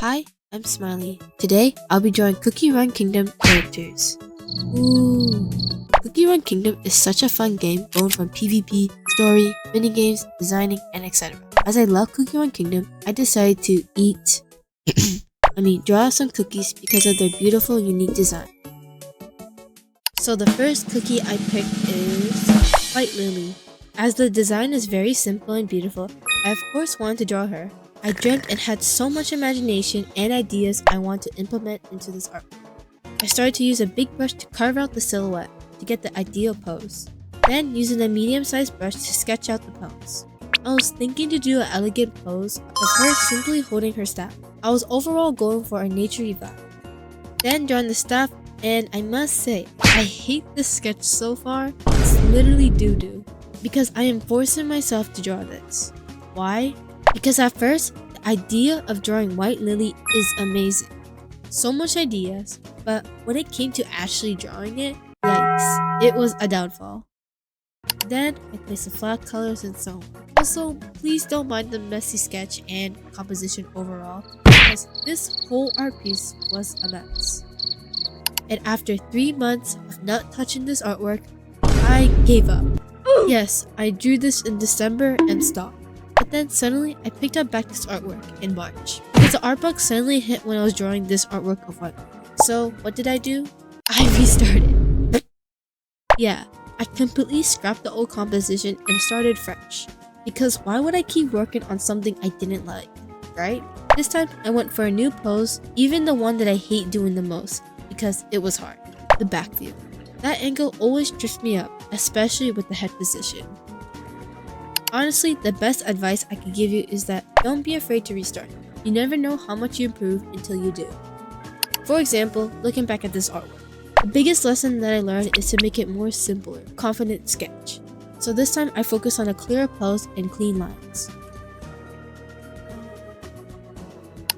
Hi, I'm Smiley. Today, I'll be drawing Cookie Run Kingdom characters. Ooh! Cookie Run Kingdom is such a fun game going from PvP, story, minigames, designing, and etc. As I love Cookie Run Kingdom, I decided to draw some cookies because of their beautiful, unique design. So the first cookie I picked is White Lily. As the design is very simple and beautiful, I of course wanted to draw her. I dreamt and had so much imagination and ideas I want to implement into this art. I started to use a big brush to carve out the silhouette to get the ideal pose. Then using a medium-sized brush to sketch out the pose. I was thinking to do an elegant pose of her simply holding her staff. I was overall going for a nature-y vibe. Then drawing the staff, and I must say, I hate this sketch so far. It's literally doo-doo. Because I am forcing myself to draw this. Why? Because at first, the idea of drawing White Lily is amazing. So much ideas, but when it came to actually drawing it, yikes, it was a downfall. Then I placed the flat colors and so on. Also, please don't mind the messy sketch and composition overall, because this whole art piece was a mess. And after 3 months of not touching this artwork, I gave up. Yes, I drew this in December and stopped. But then suddenly, I picked up back this artwork in March. Because the art bug suddenly hit when I was drawing this artwork of White Lily. So, what did I do? I restarted. Yeah, I completely scrapped the old composition and started fresh. Because why would I keep working on something I didn't like, right? This time, I went for a new pose, even the one that I hate doing the most, because it was hard. The back view. That angle always trips me up, especially with the head position. Honestly, the best advice I could give you is that don't be afraid to restart. You never know how much you improve until you do. For example, looking back at this artwork, the biggest lesson that I learned is to make it more simpler, confident sketch. So this time I focus on a clearer pose and clean lines.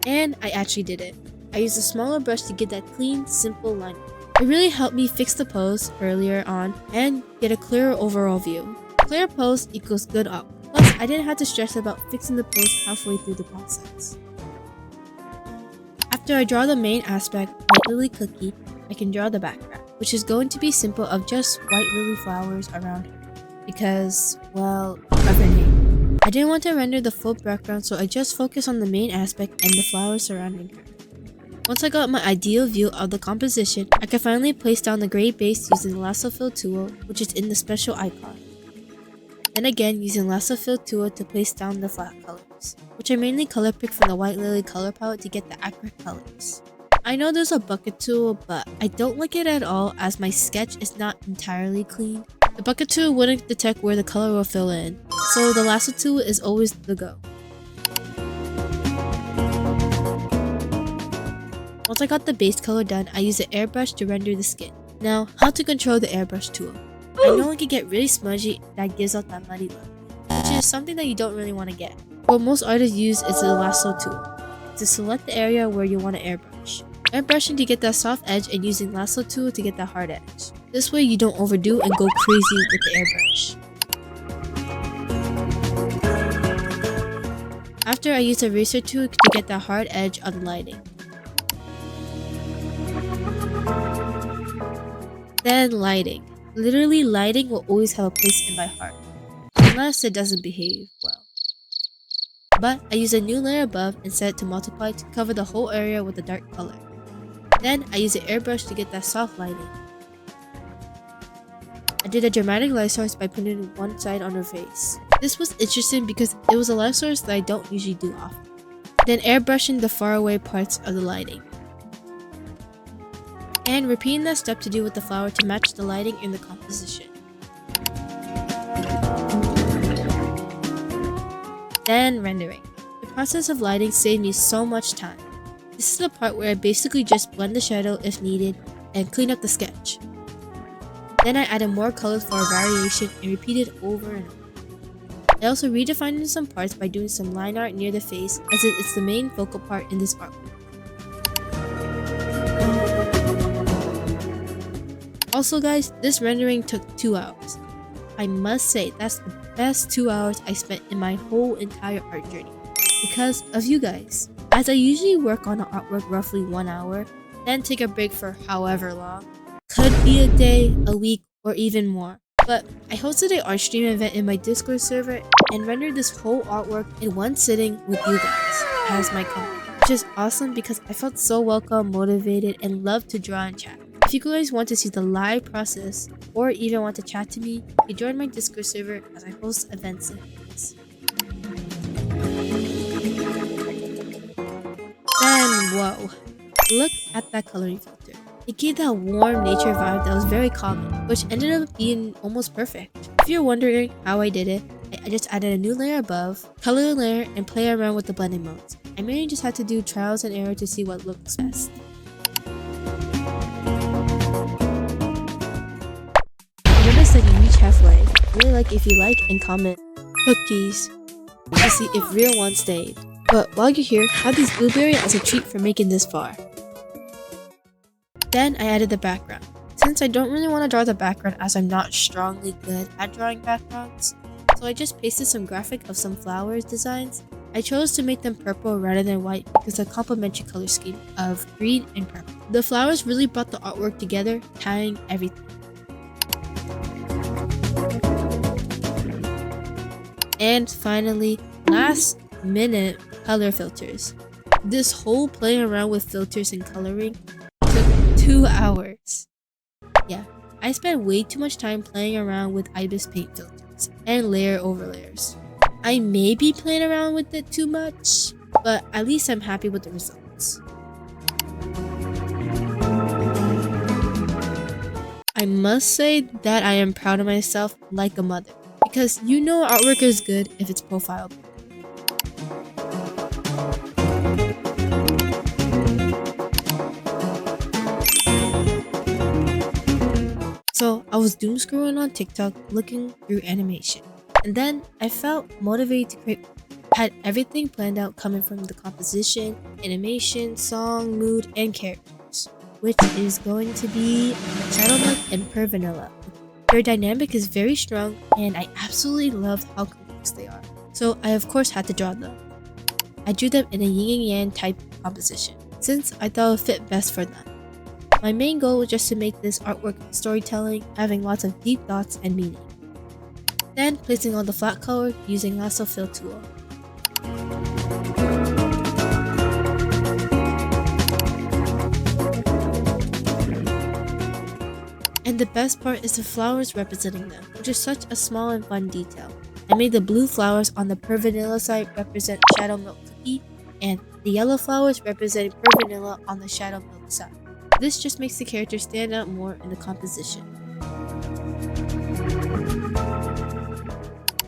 And I actually did it. I used a smaller brush to get that clean, simple line. It really helped me fix the pose earlier on and get a clearer overall view. Clear pose equals good art. Plus, I didn't have to stress about fixing the pose halfway through the process. After I draw the main aspect, White Lily Cookie, I can draw the background, which is going to be simple of just white lily flowers around her. Because, well, of her name. I didn't want to render the full background, so I just focused on the main aspect and the flowers surrounding her. Once I got my ideal view of the composition, I could finally place down the gray base using the lasso fill tool, which is in the special icon. Then again, using lasso fill tool to place down the flat colors, which I mainly color pick from the White Lily color palette to get the accurate colors. I know there's a bucket tool, but I don't like it at all as my sketch is not entirely clean. The bucket tool wouldn't detect where the color will fill in, so the lasso tool is always the go. Once I got the base color done, I used the airbrush to render the skin. Now, how to control the airbrush tool. I know it can get really smudgy, that gives out that muddy look, which is something that you don't really want to get. What most artists use is the lasso tool, to select the area where you want to airbrush. Airbrushing to get that soft edge and using lasso tool to get that hard edge. This way you don't overdo and go crazy with the airbrush. After I use the eraser tool to get that hard edge on the lighting. Then lighting. Literally, lighting will always have a place in my heart, unless it doesn't behave well. But I use a new layer above and set it to multiply to cover the whole area with a dark color. Then I use the airbrush to get that soft lighting. I did a dramatic light source by putting one side on her face. This was interesting because it was a light source that I don't usually do often. Then airbrushing the faraway parts of the lighting. And repeating that step to do with the flower to match the lighting in the composition. Then rendering. The process of lighting saved me so much time. This is the part where I basically just blend the shadow if needed and clean up the sketch. Then I added more colors for a variation and repeated over and over. I also redefined some parts by doing some line art near the face as it's the main focal part in this artwork. Also guys, this rendering took 2 hours. I must say that's the best 2 hours I spent in my whole entire art journey because of you guys. as I usually work on the artwork roughly 1 hour, then take a break for however long. Could be a day, a week, or even more. But I hosted an art stream event in my Discord server and rendered this whole artwork in one sitting with you guys as my company, which is awesome because I felt so welcome, motivated, and loved to draw and chat. If you guys want to see the live process or even want to chat to me, you join my Discord server as I host events like this. Then, whoa, look at that coloring filter. It gave that warm nature vibe that was very calming, which ended up being almost perfect. If you're wondering how I did it, I just added a new layer above, color a layer, and play around with the blending modes. I mainly just had to do trials and error to see what looks best. Notice that you reach halfway. Really like if you like and comment cookies to see if real ones stayed. But while you're here, have these blueberry as a treat for making this far. Then I added the background. Since I don't really want to draw the background as I'm not strongly good at drawing backgrounds, so I just pasted some graphic of some flowers designs. I chose to make them purple rather than white because of the complementary color scheme of green and purple. The flowers really brought the artwork together, tying everything. And finally, last minute color filters. This whole playing around with filters and coloring took 2 hours. Yeah, I spent way too much time playing around with IbisPaint filters and layer over layers. I may be playing around with it too much, but at least I'm happy with the results. I must say that I am proud of myself like a mother, because you know artwork is good if it's profilable. So I was doom scrolling on TikTok looking through animation, and then I felt motivated to create. Had everything planned out coming from the composition, animation, song, mood, and characters, which is going to be Shadow Milk and Per Vanilla. Their dynamic is very strong, and I absolutely loved how complex they are. So I of course had to draw them. I drew them in a yin and yang type composition, since I thought it would fit best for them. My main goal was just to make this artwork storytelling, having lots of deep thoughts and meaning. Then placing on the flat color using lasso fill tool. And the best part is the flowers representing them, which is such a small and fun detail. I made the blue flowers on the Per Vanilla side represent Shadow Milk Cookie, and the yellow flowers representing Per Vanilla on the Shadow Milk side. This just makes the character stand out more in the composition.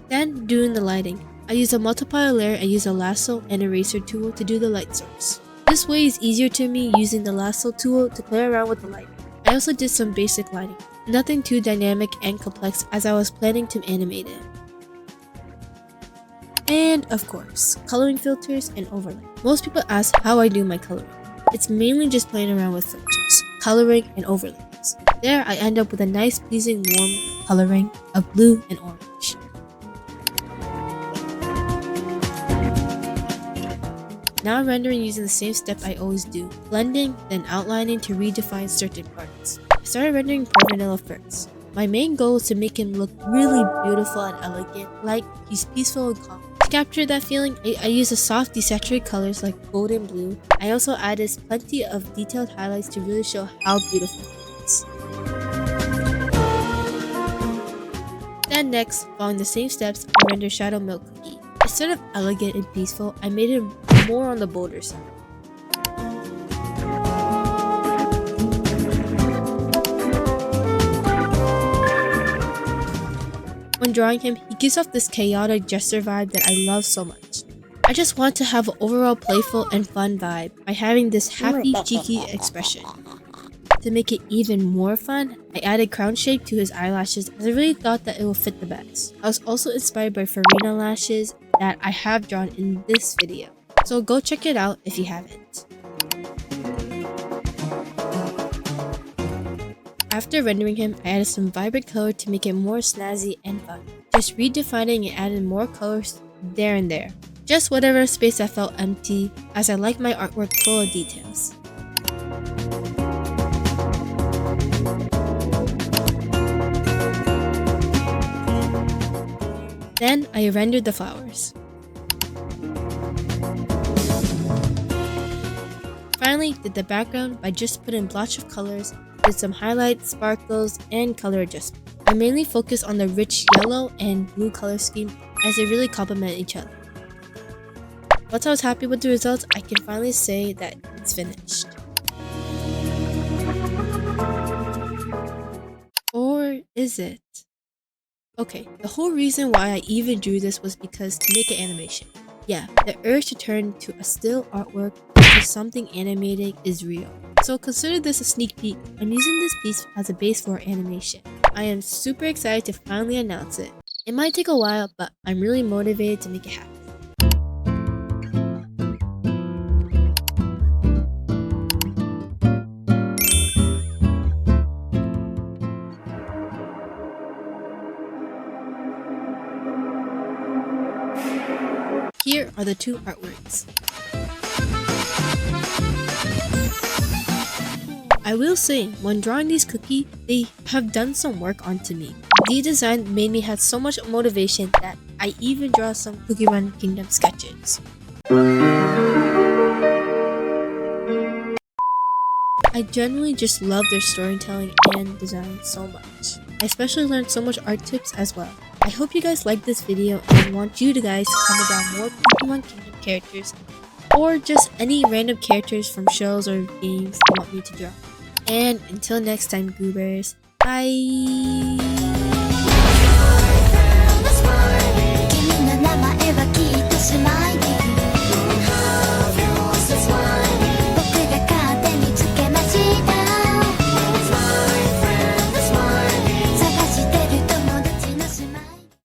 Then doing the lighting. I use a multiplier layer and use a lasso and eraser tool to do the light source. This way is easier to me using the lasso tool to play around with the lighting. I also did some basic lighting, nothing too dynamic and complex as I was planning to animate it. And of course, coloring filters and overlay. Most people ask how I do my coloring. It's mainly just playing around with filters, coloring, and overlays. There I end up with a nice pleasing warm coloring of blue and orange. Now I'm rendering using the same step I always do, blending, then outlining to redefine certain parts. I started rendering Per Vanilla first. My main goal is to make him look really beautiful and elegant, like he's peaceful and calm. To capture that feeling, I use a soft desaturated colors like gold and blue. I also added plenty of detailed highlights to really show how beautiful he is. Then next, following the same steps, I render Shadow Milk Cookie. Instead of elegant and peaceful, I made him more on the bolder side. When drawing him, he gives off this chaotic jester vibe that I love so much. I just want to have an overall playful and fun vibe by having this happy, cheeky expression. To make it even more fun, I added crown shape to his eyelashes as I really thought that it will fit the best. I was also inspired by Farina lashes that I have drawn in this video, so go check it out if you haven't. After rendering him, I added some vibrant color to make it more snazzy and fun. Just redefining and adding more colors there and there. Just whatever space that felt empty, as I like my artwork full of details. Then I rendered the flowers. Finally, did the background by just putting blotch of colors with some highlights, sparkles, and color adjustment. I mainly focused on the rich yellow and blue color scheme as they really complement each other. Once I was happy with the results, I can finally say that it's finished. Or is it? Okay, the whole reason why I even drew this was because to make an animation. Yeah, the urge to turn to a still artwork into something animated is real. So consider this a sneak peek. I'm using this piece as a base for animation. I am super excited to finally announce it. It might take a while, but I'm really motivated to make it happen. Here are the two artworks. I will say, when drawing these cookies, they have done some work onto me. The design made me have so much motivation that I even draw some Cookie Run Kingdom sketches. I genuinely just love their storytelling and design so much. I especially learned so much art tips as well. I hope you guys liked this video and want you guys to comment down more Pokemon Kingdom characters or just any random characters from shows or games you want me to draw. And until next time, goobers, bye!